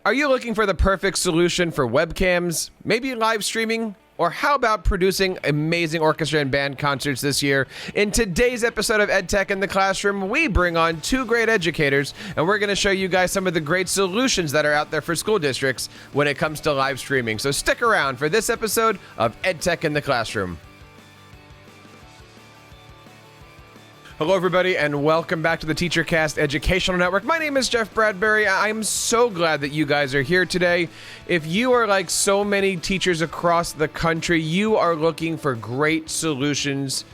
Are you looking for the perfect solution for webcams, maybe live streaming? Or how about producing amazing orchestra and band concerts this year? In today's episode of EdTech in the Classroom, we bring on two great educators, and we're going to show you guys some of the great solutions that are out there for school districts when it comes to live streaming. So stick around for this episode of EdTech in the Classroom. Hello, everybody, and welcome back to the TEACHERCAST Educational Network. My name is Jeff Bradbury. I'm so glad that you guys are here today. If you are like so many teachers across the country, you are looking for great solutions,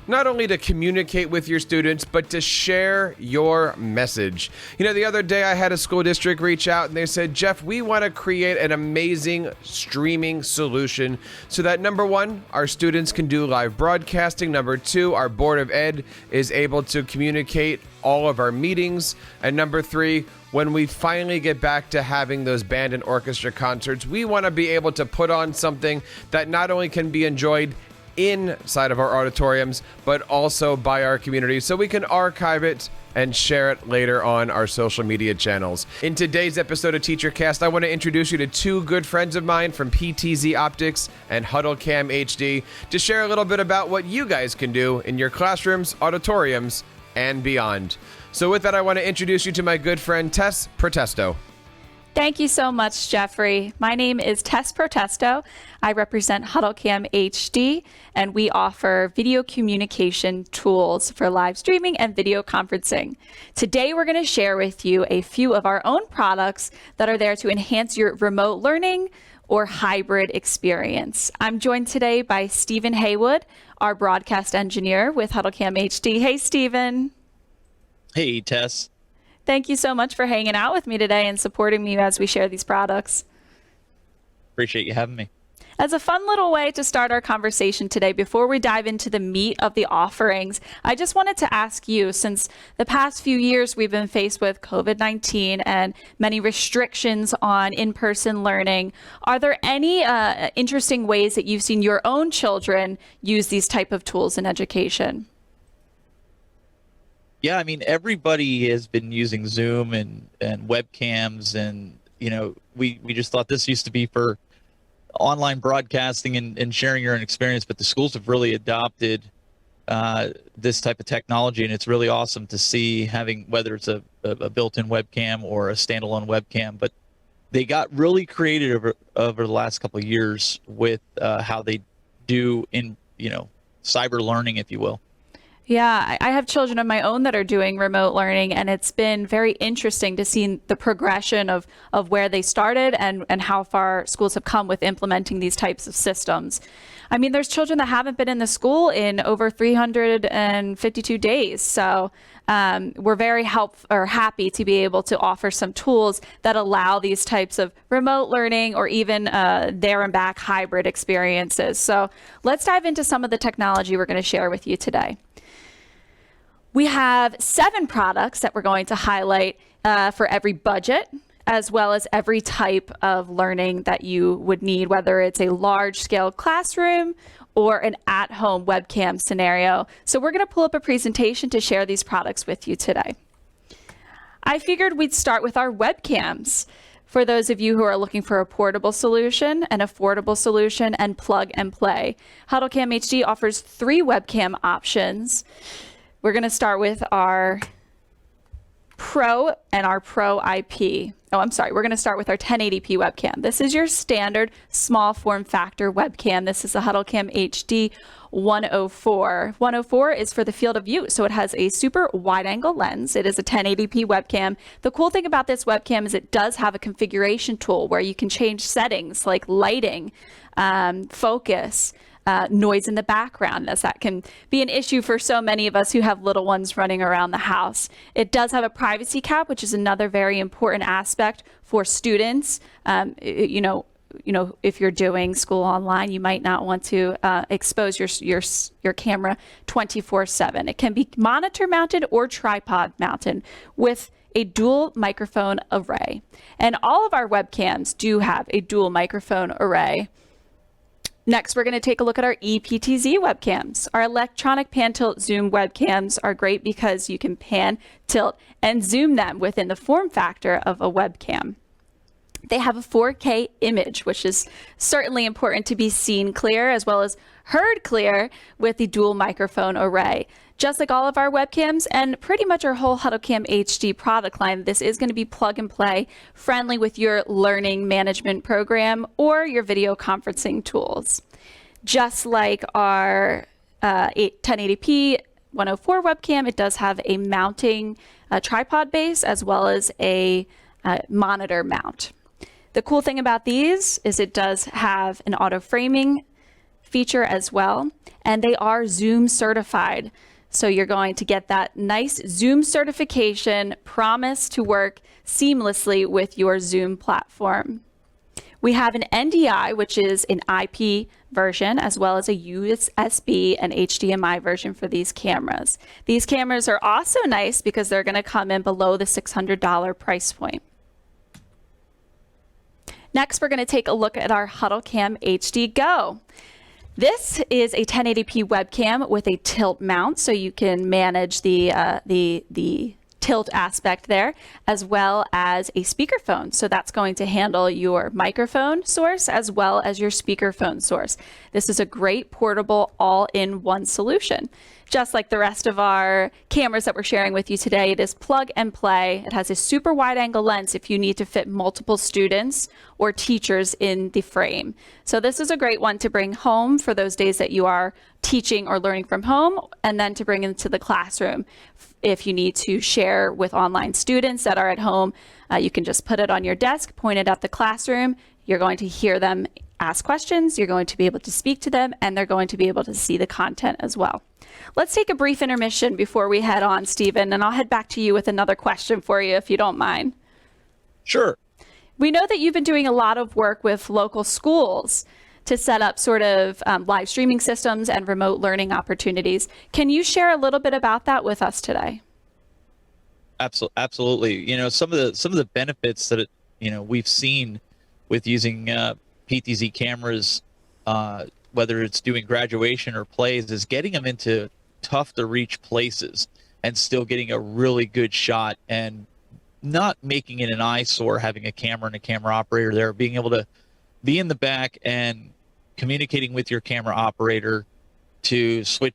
not only to communicate with your students, but to share your message. You know, the other day I had a school district reach out and they said, Jeff, we want to create an amazing streaming solution so that number one, our students can do live broadcasting. Number two, our Board of Ed is able to communicate all of our meetings. And number three, when we finally get back to having those band and orchestra concerts, we want to be able to put on something that not only can be enjoyed inside of our auditoriums, but also by our community, so we can archive it and share it later on our social media channels. In today's episode of TEACHERCAST, I want to introduce you to two good friends of mine from PTZOptics and HuddleCamHD to share a little bit about what you guys can do in your classrooms, auditoriums, and beyond. So with that, I want to introduce you to my good friend Tess Protesto. Thank you so much, Jeffrey. My name is Tess Protesto. I represent HuddleCamHD, and we offer video communication tools for live streaming and video conferencing. Today, we're going to share with you a few of our own products that are there to enhance your remote learning or hybrid experience. I'm joined today by Stephen Haywood, our broadcast engineer with HuddleCamHD. Hey, Stephen. Hey, Tess. Thank you so much for hanging out with me today and supporting me as we share these products. Appreciate you having me. As a fun little way to start our conversation today, before we dive into the meat of the offerings, I just wanted to ask you, since the past few years we've been faced with COVID-19 and many restrictions on in-person learning, are there any interesting ways that you've seen your own children use these type of tools in education? Yeah, I mean, everybody has been using Zoom and webcams, and, you know, we just thought this used to be for online broadcasting and sharing your own experience, but the schools have really adopted this type of technology, and it's really awesome to see having, whether it's a built-in webcam or a standalone webcam, but they got really creative over the last couple of years with how they do in, you know, cyber learning, if you will. Yeah, I have children of my own that are doing remote learning, and it's been very interesting to see the progression of where they started and how far schools have come with implementing these types of systems. I mean, there's children that haven't been in the school in over 352 days. So we're very happy to be able to offer some tools that allow these types of remote learning or even there and back hybrid experiences. So let's dive into some of the technology we're going to share with you today. We have 7 products that we're going to highlight for every budget, as well as every type of learning that you would need, whether it's a large-scale classroom or an at-home webcam scenario. So we're going to pull up a presentation to share these products with you today. I figured we'd start with our webcams. For those of you who are looking for a portable solution, an affordable solution, and plug and play, HuddleCamHD offers 3 webcam options. We're going to start with our Pro and our Pro IP. We're going to start with our 1080p webcam. This is your standard small form factor webcam. This is the HuddleCamHD 104. 104 is for the field of view, so it has a super wide angle lens. It is a 1080p webcam. The cool thing about this webcam is it does have a configuration tool where you can change settings like lighting, focus, noise in the background, as that can be an issue for so many of us who have little ones running around the house. It does have a privacy cap, which is another very important aspect for students. You know, if you're doing school online, you might not want to expose your camera 24/7. It can be monitor mounted or tripod mounted with a dual microphone array. And all of our webcams do have a dual microphone array. Next, we're going to take a look at our EPTZ webcams. Our electronic pan, tilt, zoom webcams are great because you can pan, tilt, and zoom them within the form factor of a webcam. They have a 4K image, which is certainly important to be seen clear as well as heard clear with the dual microphone array. Just like all of our webcams and pretty much our whole HuddleCam HD product line, this is going to be plug and play, friendly with your learning management program or your video conferencing tools. Just like our 1080p 104 webcam, it does have a mounting tripod base as well as a monitor mount. The cool thing about these is it does have an auto framing feature as well, and they are Zoom certified. So you're going to get that nice Zoom certification, promise to work seamlessly with your Zoom platform. We have an NDI, which is an IP version, as well as a USB and HDMI version for these cameras. These cameras are also nice because they're going to come in below the $600 price point. Next, we're going to take a look at our HuddleCamHD Go. This is a 1080p webcam with a tilt mount, so you can manage the tilt aspect there, as well as a speakerphone. So that's going to handle your microphone source as well as your speakerphone source. This is a great portable all-in-one solution. Just like the rest of our cameras that we're sharing with you today, it is plug and play. It has a super wide angle lens if you need to fit multiple students or teachers in the frame. So this is a great one to bring home for those days that you are teaching or learning from home, and then to bring into the classroom. If you need to share with online students that are at home, you can just put it on your desk, point it at the classroom. You're going to hear them ask questions, you're going to be able to speak to them, and they're going to be able to see the content as well. Let's take a brief intermission before we head on, Stephen, and I'll head back to you with another question for you if you don't mind. Sure. We know that you've been doing a lot of work with local schools to set up sort of live streaming systems and remote learning opportunities. Can you share a little bit about that with us today? Absolutely. You know, some of the benefits that we've seen with using PTZ cameras, whether it's doing graduation or plays, is getting them into tough to reach places and still getting a really good shot and not making it an eyesore having a camera and a camera operator there, being able to be in the back and communicating with your camera operator to switch,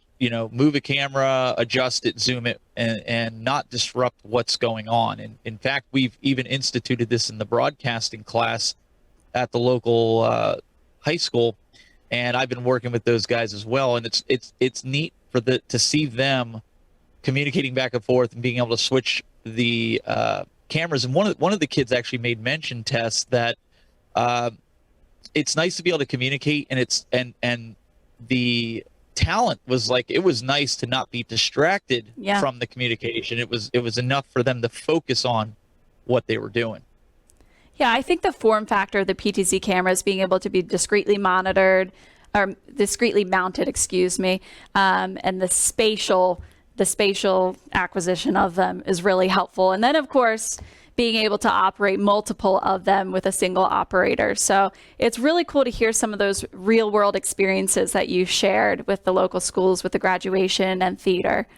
move a camera, adjust it, zoom it, and not disrupt what's going on. And in fact, we've even instituted this in the broadcasting class at the local high school, and I've been working with those guys as well. And it's neat to see them communicating back and forth and being able to switch the cameras. And one of the kids actually made mention, Tess, that it's nice to be able to communicate, and the talent was like, it was nice to not be distracted from the communication. It was enough for them to focus on what they were doing. Yeah, I think the form factor of the PTZ cameras being able to be discreetly monitored or discreetly mounted, and the spatial acquisition of them is really helpful. And then, of course, being able to operate multiple of them with a single operator. So it's really cool to hear some of those real world experiences that you shared with the local schools with the graduation and theater.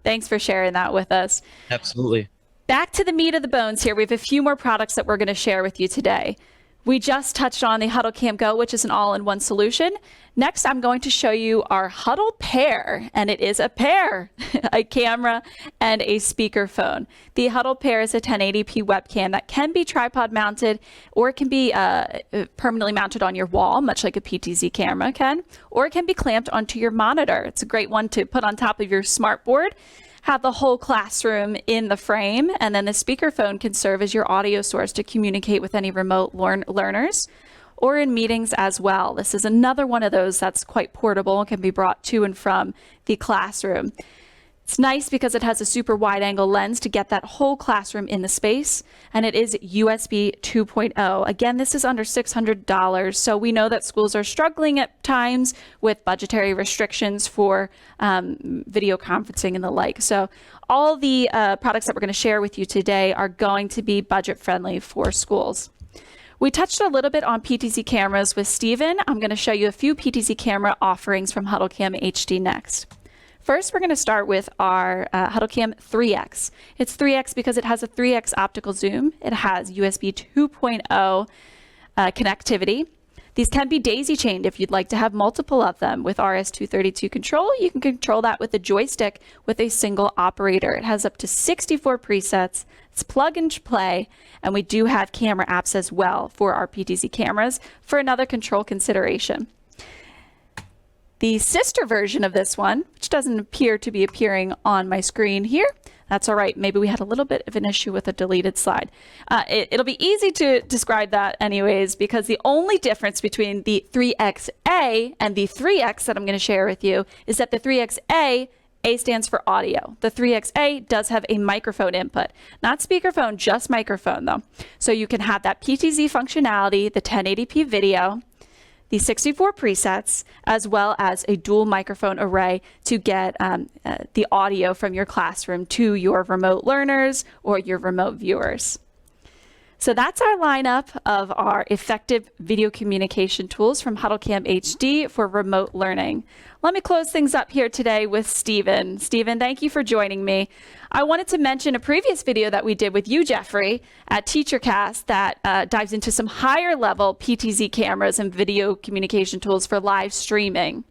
Thanks for sharing that with us. Absolutely. Back to the meat of the bones here. We have a few more products that we're going to share with you today. We just touched on the HuddleCam Go, which is an all-in-one solution. Next, I'm going to show you our Huddle Pair, and it is a pair, a camera and a speakerphone. The Huddle Pair is a 1080p webcam that can be tripod mounted, or it can be permanently mounted on your wall, much like a PTZ camera can, or it can be clamped onto your monitor. It's a great one to put on top of your smart board, have the whole classroom in the frame, and then the speakerphone can serve as your audio source to communicate with any remote learners or in meetings as well. This is another one of those that's quite portable and can be brought to and from the classroom. It's nice because it has a super wide angle lens to get that whole classroom in the space, and it is USB 2.0. Again, this is under $600, so we know that schools are struggling at times with budgetary restrictions for video conferencing and the like. So all the products that we're going to share with you today are going to be budget friendly for schools. We touched a little bit on PTZ cameras with Stephen. I'm going to show you a few PTZ camera offerings from HuddleCamHD next. First, we're going to start with our HuddleCam 3X. It's 3X because it has a 3X optical zoom. It has USB 2.0 connectivity. These can be daisy-chained if you'd like to have multiple of them. With RS-232 control, you can control that with a joystick with a single operator. It has up to 64 presets. It's plug and play, and we do have camera apps as well for our PTZ cameras for another control consideration. The sister version of this one, which doesn't appear to be appearing on my screen here, that's all right. Maybe we had a little bit of an issue with a deleted slide. It'll be easy to describe that anyways, because the only difference between the 3XA and the 3X that I'm going to share with you is that the 3XA, A stands for audio. The 3XA does have a microphone input, not speakerphone, just microphone though. So you can have that PTZ functionality, the 1080p video, the 64 presets, as well as a dual microphone array to get the audio from your classroom to your remote learners or your remote viewers. So that's our lineup of our effective video communication tools from HuddleCamHD for remote learning. Let me close things up here today with Stephen. Stephen, thank you for joining me. I wanted to mention a previous video that we did with you, Jeffrey, at TEACHERCAST that dives into some higher level PTZ cameras and video communication tools for live streaming.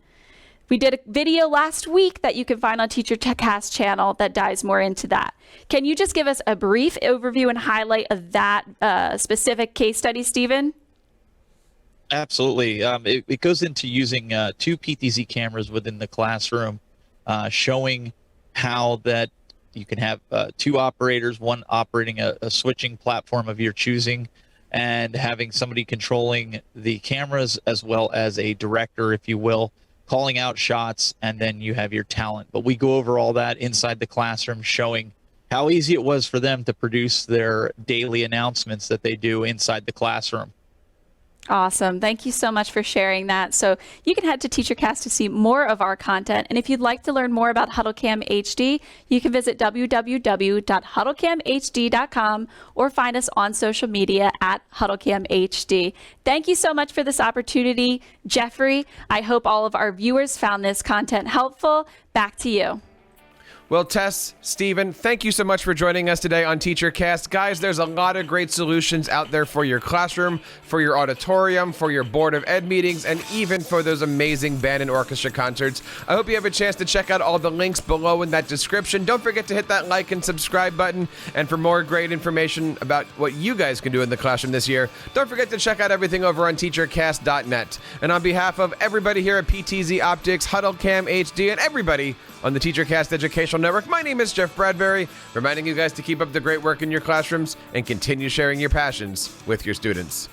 We did a video last week that you can find on TEACHERCAST channel that dives more into that. Can you just give us a brief overview and highlight of that specific case study, Stephen? Absolutely. It goes into using 2 PTZ cameras within the classroom, showing how that you can have 2 operators, one operating a switching platform of your choosing, and having somebody controlling the cameras as well as a director, if you will, calling out shots, and then you have your talent. But we go over all that inside the classroom, showing how easy it was for them to produce their daily announcements that they do inside the classroom. Awesome. Thank you so much for sharing that. So you can head to TEACHERCAST to see more of our content. And if you'd like to learn more about HuddleCam HD, you can visit www.huddlecamhd.com or find us on social media at HuddleCamHD. Thank you so much for this opportunity, Jeffrey. I hope all of our viewers found this content helpful. Back to you. Well, Tess, Stephen, thank you so much for joining us today on TEACHERCAST. Guys, there's a lot of great solutions out there for your classroom, for your auditorium, for your Board of Ed meetings, and even for those amazing band and orchestra concerts. I hope you have a chance to check out all the links below in that description. Don't forget to hit that like and subscribe button. And for more great information about what you guys can do in the classroom this year, don't forget to check out everything over on TEACHERCAST.net. And on behalf of everybody here at PTZOptics, HuddleCamHD, and everybody on the TEACHERCAST Educational Network, my name is Jeff Bradbury, reminding you guys to keep up the great work in your classrooms and continue sharing your passions with your students.